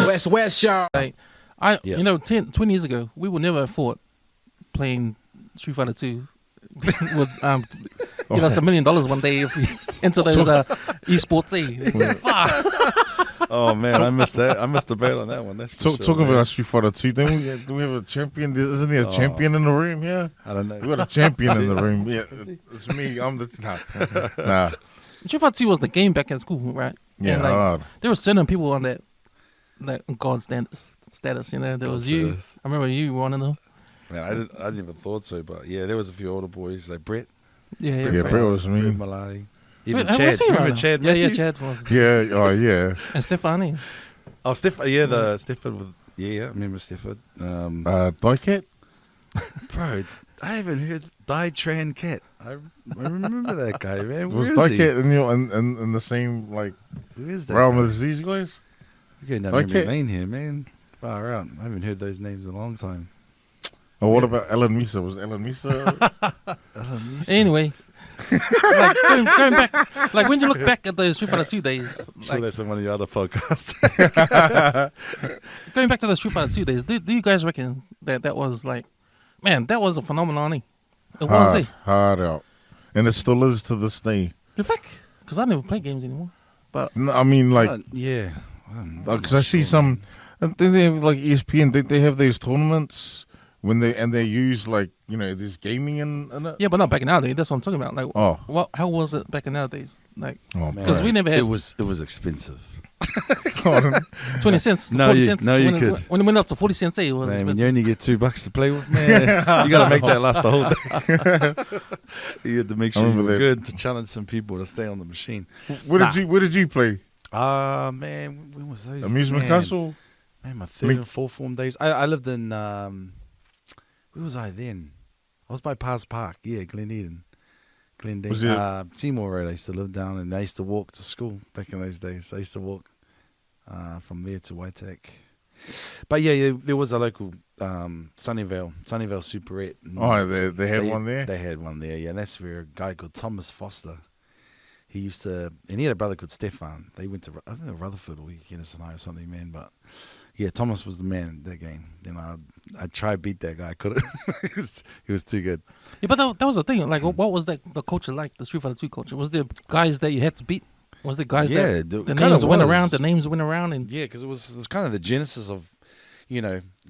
WesWes show. Like, 20 years ago, we would never have thought playing Street Fighter 2 would give us $1 million one day if we enter those esports. Oh man, I missed that. I missed the bet on that one. That's for sure, talking about Street Fighter 2. Do we have a champion? Isn't there a champion in the room? Yeah, I don't know. We got a champion in the room. Yeah, it's me. I'm the nah. Street Fighter 2 was the game back in school, right? Yeah, and, there were certain people on that God status. You know, there was you. I remember you were one of them. Man, I never thought so, but yeah, there was a few older boys like Brett. Brett was me. Brett Malati. Even Wait, Chad. Remember Chad Matthews? Yeah, Chad was. Yeah, oh yeah. And Stefani. Oh, the Stefford. Yeah, I remember Stefford. Dycat? Bro, I haven't heard Tran Cat. I remember that guy, man. Was Dycat in the same who is that realm guy? as these guys? You're getting down memory lane here, man. Far out. I haven't heard those names in a long time. Oh, what about Alan Misa? Was Alan Misa? Alan Misa? Anyway. Going back, when you look back at those Street Fighter 2 days, I'm sure that's on one of the other podcasts. Going back to the Street Fighter 2 days, do you guys reckon that was that was a phenomenon? It was hard out, and it still is to this day. In fact, because I never play games anymore. But no, I mean, yeah, because I see some. They have ESPN. They have these tournaments. They use there's gaming in it. Yeah, but not back in nowadays. That's what I'm talking about. How was it back in nowadays? Because we never had. It was expensive. 20 cents. No, 40 you, cents. no, you could. When it went up to 40 cents, it was. Man, when you only get $2 to play with, man, you got to make that last the whole day. You had to make sure you were good to challenge some people to stay on the machine. Where did you play? Man, when was those? Amusement Castle. Man, my third and fourth form days. I lived in. Where was I then? I was by Pars Park. Yeah, Glendale. Seymour Road. I used to live down, and I used to walk to school back in those days. I used to walk from there to Waitak. But yeah, there was a local Sunnyvale Superette. Oh, they had one there? They had one there, yeah. And that's where a guy called Thomas Foster, he used to, and he had a brother called Stefan. They went to, I think, Rutherford or Kennesaw or something, man. But yeah, Thomas was the man in that game. I tried to beat that guy. I couldn't. he was too good. Yeah, but that was the thing. What was the culture like, the Street Fighter 2 culture? Was there guys that you had to beat? Was there guys that the names went around? The names went around, and because it was kind of the genesis of,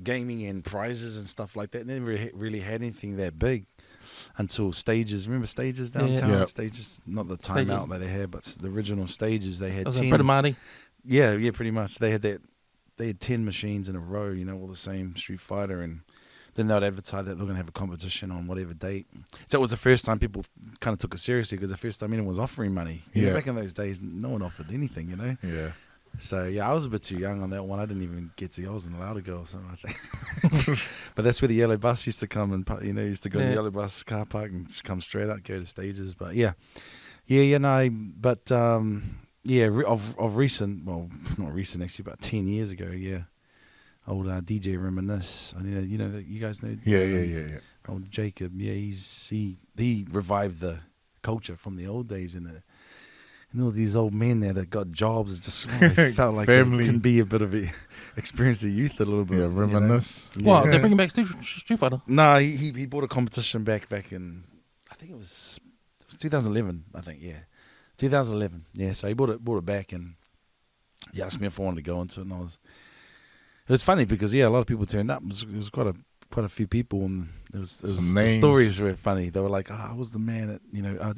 gaming and prizes and stuff like that. Never really had anything that big until Stages. Remember Stages downtown? Yeah. Stages, not the timeout that they had, but the original Stages. They had 10. Brett Marty. Yeah, pretty much. They had that. They had 10 machines in a row, all the same Street Fighter, and then they'd advertise that they're going to have a competition on whatever date. So it was the first time people kind of took it seriously, because the first time anyone was offering money. Back in those days, no one offered anything, Yeah. So, I was a bit too young on that one. I didn't even get to, I wasn't allowed to go or something, I think. But that's where the yellow bus used to come and, used to go to the yellow bus car park and just come straight out, go to Stages. But of recent, well, not recent actually, about 10 years ago, old DJ Reminisce. You guys know. Yeah. Old Jacob, he revived the culture from the old days, and all these old men that had got jobs just felt like they can be a bit of experience the youth a little bit. Yeah, Reminisce. Well, they're bringing back Street Fighter. No, he bought a competition back in, I think it was 2011. I think 2011. Yeah, so he bought it back, and he asked me if I wanted to go into it, and it was funny because a lot of people turned up. It was quite a few people, and the stories were funny. They were like, I was the man at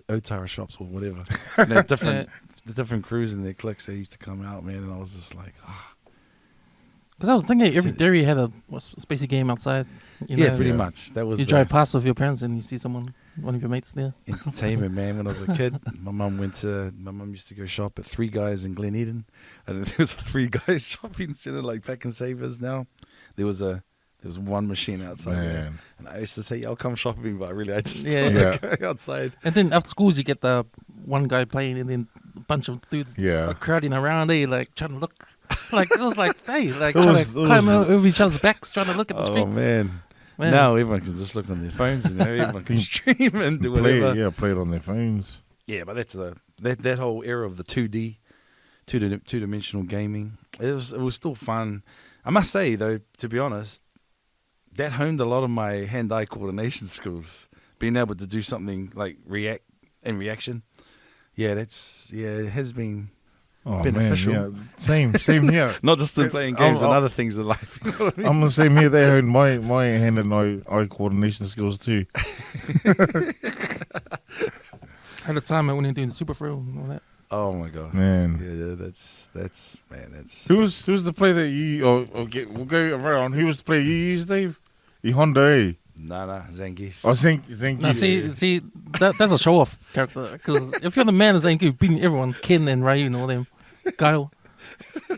Otara shops or whatever. The different crews and their cliques, they used to come out, man, and I was just like, Because I was thinking every dairy had a spacey game outside. Pretty much. That was you drive past with your parents and you see one of your mates there. Entertainment, man. When I was a kid, my mum used to go shop at Three Guys in Glen Eden, and there was a Three Guys shopping center like back in Savers now. There was one machine outside there, and I used to say, "I'll come shopping," but I just go outside. And then after schools, you get the one guy playing, and then a bunch of dudes crowding around there, like trying to look. It was like, hey, trying to climb over each other's backs, trying to look at the screen. Oh man. Now everyone can just look on their phones, everyone can stream and do whatever. Play it on their phones. Yeah, but that's that whole era of the 2D, two-dimensional gaming. it was still fun. I must say though, to be honest, that honed a lot of my hand-eye coordination skills. Being able to do something like react in reaction. Yeah, it has been beneficial. Man, yeah. Same here. Not just in playing games and other things in life. You know what I mean? I'm the same here. They honed my hand and eye coordination skills too. At the time I went into the Super Thrill and all that. Oh my god, man! Yeah, that's man. That's who's the player that you? We'll go around. Who was the player you used, Dave? Honda, eh? Nah, Zangief. Oh, Zangief. Now, see, that's a show off character. Because if you're the man of Zangief, beating everyone, Ken and Ryu and all them, Guile.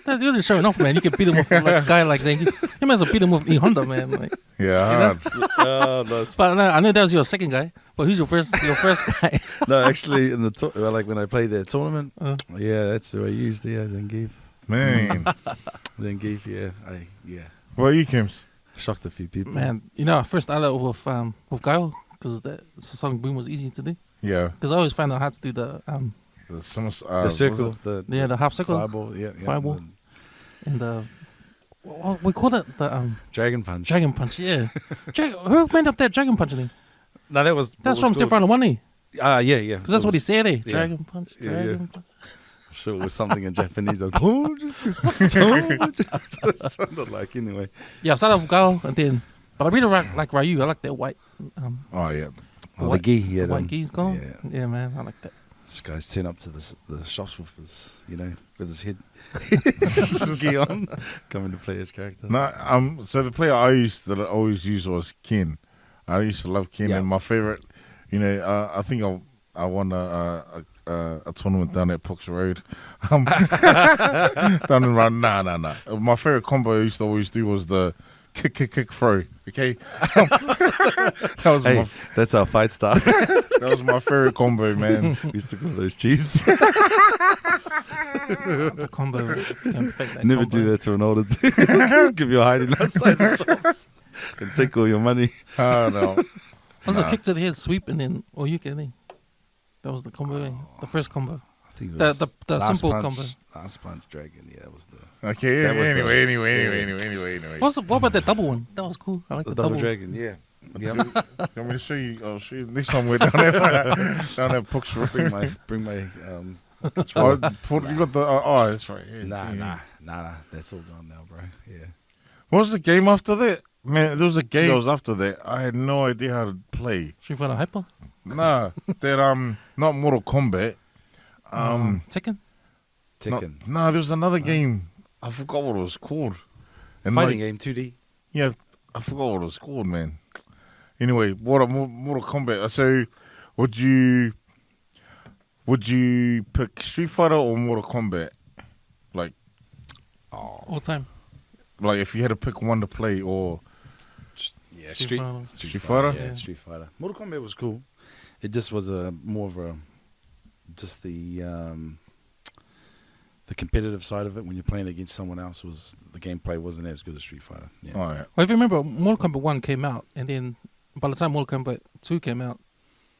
You're just showing off, man. You can beat him with like a guy like Zangief. You might as well beat him with Honda, man. Like, yeah. But I know that was your second guy. But who's your first guy? No, actually, in the like when I played the tournament, that's who I used. Yeah, Zangief. Man, Zangief. Yeah. What are you, Kims? Shocked a few people. Man, first I learned with Guile because the song Boom was easy to do. Yeah. Because I always found out how to do the circle, the half circle, fireball, fireball, and we called it the Dragon Punch. Dragon Punch, yeah. Who made up that Dragon Punch thing? No, that's from Street Fighter 1, eh? Yeah. Because that's what he said, eh? Dragon Punch, Dragon Punch. I'm sure it was something in Japanese. That's what it sounded like, anyway. Yeah, I started off with Guile, and then, but I really like Ryu. I like that white. The gi. The white gi's gone. Yeah, man, I like that. This guy's turn up to the shops with his, with his head gi on, coming to play his character. No, so the player that I always used was Ken. I used to love Ken, and my favorite, I think I won a tournament down at Pucks Road. Down in Run. Nah. My favorite combo I used to always do was the kick throw. Okay, that's our fight style. That was my favorite combo, man. We used to call those chiefs. The combo. Never do that to an older dude. Give you a hiding outside the shops and take all your money. Oh no. Was a kick to the head, sweep, and then you can. That was the combo. The first combo. I think it was the simple combo. Last punch dragon. Yeah, that was the. Okay. Anyway. What about that double one? That was cool. I like the double dragon. Yeah. You want me to show you? I'll show you next time we're down there. Pucks Road. Bring my. You got the. That's right. Yeah, Nah. That's all gone now, bro. Yeah. What was the game after that? Man, there was a game that was after that. I had no idea how to play. Street Fighter Hyper? Nah, that not Mortal Kombat. Tekken. There was another game. I forgot what it was called. And fighting game 2D. Yeah, I forgot what it was called, man. Anyway, Mortal Kombat. So, would you pick Street Fighter or Mortal Kombat? Like, all time. Like if you had to pick one to play, or Street Fighter. Yeah, Street Fighter. Mortal Kombat was cool. It just was more of the competitive side of it. When you're playing against someone else, the gameplay wasn't as good as Street Fighter. Yeah. Oh, yeah. Well, if you remember, Mortal Kombat 1 came out, and then by the time Mortal Kombat 2 came out,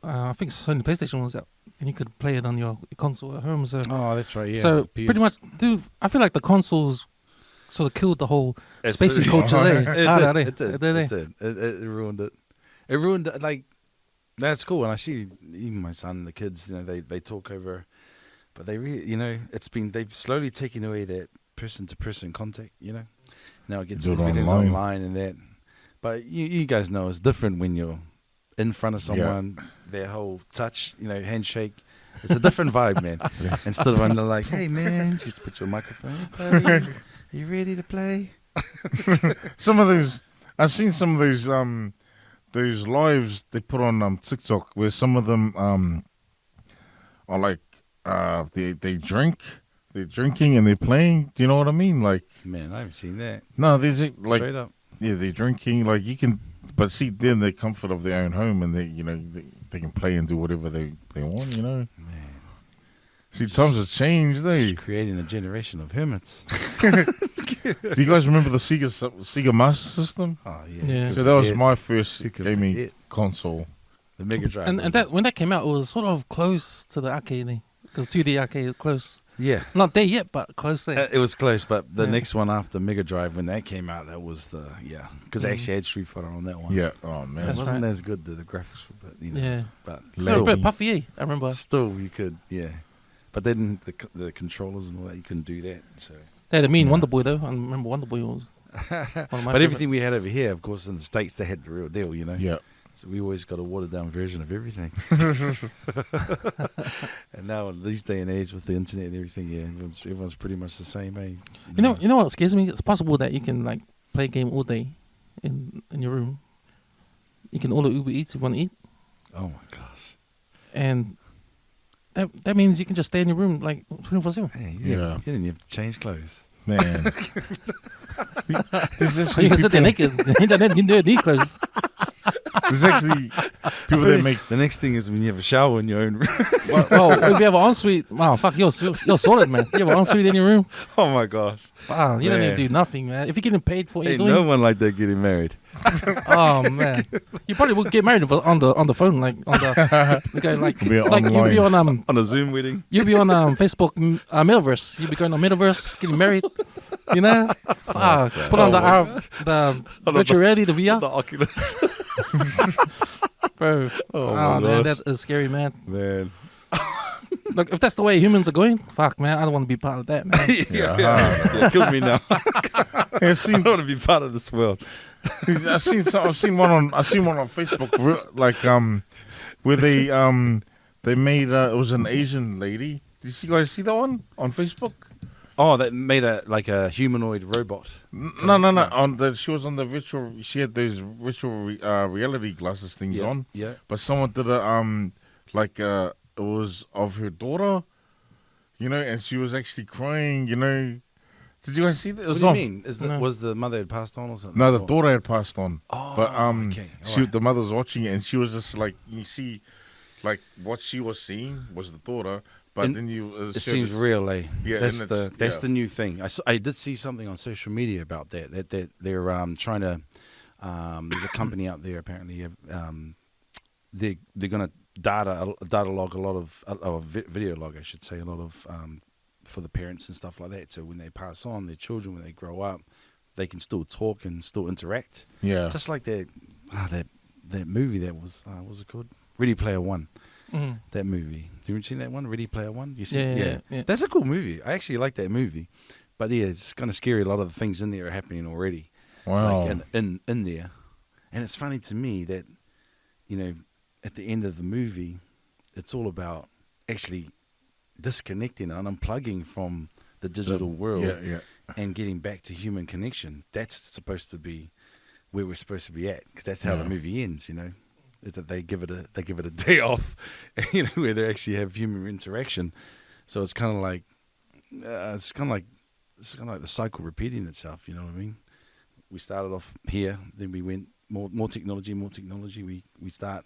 I think Sony PlayStation was out, and you could play it on your console at home. So, that's right. Yeah. So pretty much, I feel like the consoles sort of killed the whole spacey culture there. It did. It ruined it. It ruined it. Like, that's cool. And I see even my son and the kids, they talk over, but they really, they've slowly taken away that person-to-person contact, Now everything's online and that. But you guys know it's different when you're in front of someone, their whole touch, handshake. It's a different vibe, man. Instead of when they're like, hey, man, just put your microphone. Buddy, are you ready to play? Some of those, I've seen some of those lives they put on TikTok where some of them are like, they drink. They're drinking and they're playing. Do you know what I mean? Like, man, I haven't seen that. No, they're just, like, straight up. Yeah, they're drinking. Like, you can, but see, they're in the comfort of their own home, and they can play and do whatever they want. Man, see, times have changed. Just creating a generation of hermits. Do you guys remember the Sega Master System? Oh yeah. So that was my first gaming console. The Mega Drive. And that when that came out, it was sort of close to the arcade, because 2D arcade was close. Yeah. Not there yet, but close there. It was close, but the Yeah. next one after Mega Drive, when that came out, that was because I Mhm. actually had Street Fighter on that one. Yeah. Oh man. It That's wasn't right. as good, the graphics, but Yeah. but It's Still- a bit puffy, eh? I remember. still you could, but then the controllers and all that, you couldn't do that. So, They had a mean Yeah. Wonder Boy though. I remember Wonder Boy was one of my but everything we favorites. had over here, of course, in the States, they had the real deal, Yeah. So we always got a watered down version of everything. And now, in these day and age, with the internet and everything, everyone's pretty much the same, eh? You know what scares me? It's possible that you can like play a game all day in your room. You can order Uber Eats if you want to eat, Oh my gosh. and that means you can just stay in your room like 24/7. Hey, Yeah. you didn't have to change clothes. Man. There's You actually can sit there people, naked. You don't need clothes. there's actually people that make The next thing is when you have a shower in your own room. Well, if you have an ensuite, wow, fuck, you're solid, man. You have an ensuite in your room. Oh my gosh. Wow, you don't need Man. to do nothing, man. If you're getting paid for what you're Ain't doing, no one like that getting married. oh man, you probably would get married on the phone, like on the guy, like Be like you'll be on On a Zoom wedding. you'll be on Facebook Metaverse. You'll be going on Metaverse, getting married. You know, fuck. Put on the virtual reality, the VR, The Oculus. bro. Oh, my man, gosh. that is scary, man. Man. Look, if that's the way humans are going, fuck, man, I don't want to be part of that, man. Yeah, kill me now. Yeah, I don't want to be part of this world. I've seen one on Facebook, like where they made it was an Asian lady. Did you guys see that one on Facebook? Oh, that made a humanoid robot. No. She was on the virtual. She had those virtual reality glasses things on. Yeah. But someone did it was of her daughter, and she was actually crying. Did you guys see that? It What was do you on- mean? No. Was the mother had passed on or something? No, the Or- daughter had passed on. Oh, But okay. Alright. the mother was watching it, and she was just like, you see, like what she was seeing was the daughter, but And then It seems real, eh? Yeah, that's and that's yeah. the new thing. I did see something on social media about that. That they're trying to. There's a company out there apparently. They're going to data log a lot of video log, I should say, a lot of for the parents and stuff like that. So when they pass on, their children, when they grow up, they can still talk and still interact. Yeah. Just like that movie that was it called? Ready Player One. Mhm. That movie. Have you ever seen that one? Ready Player One? You see? Yeah. That's a cool movie. I actually like that movie. But yeah, it's kind of scary. A lot of the things in there are happening already. Wow. Like in there. And it's funny to me that, at the end of the movie, it's all about actually disconnecting and unplugging from the digital world Yeah. and getting back to human connection. That's supposed to be where we're supposed to be at, because that's how the Yeah. movie ends. Is that they give it a day off, where they actually have human interaction. So it's kind of like the cycle repeating itself. You know what I mean? We started off here, then we went more technology. We start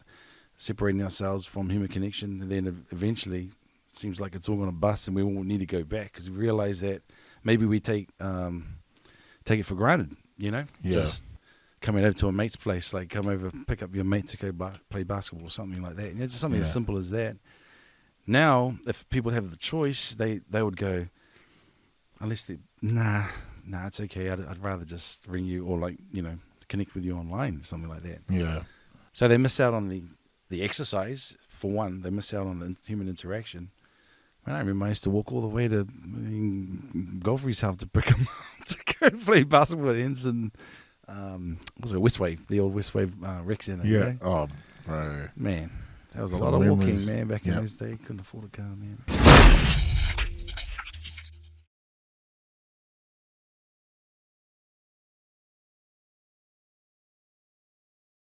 separating ourselves from human connection, and then eventually it seems like it's all going to bust, and we won't need to go back because we realize that maybe we take it for granted. Yeah. Just coming over to a mate's place, like come over, pick up your mate to go play basketball or something like that. Just something as Yeah. simple as that. Now, if people have the choice, they would go, nah, it's okay. I'd rather just ring you or connect with you online, something like that. Yeah. So they miss out on the exercise, for one. They miss out on the human interaction. Man, I remember I used to walk all the way to Godfrey's house to pick him up to go play basketball at Ensign. Was it WesWes, the old WesWes rec center? you Yeah. know? Oh, bro. Man, that was a Some lot of walking, memories. man, back in Yeah. those days. Couldn't afford a car, man.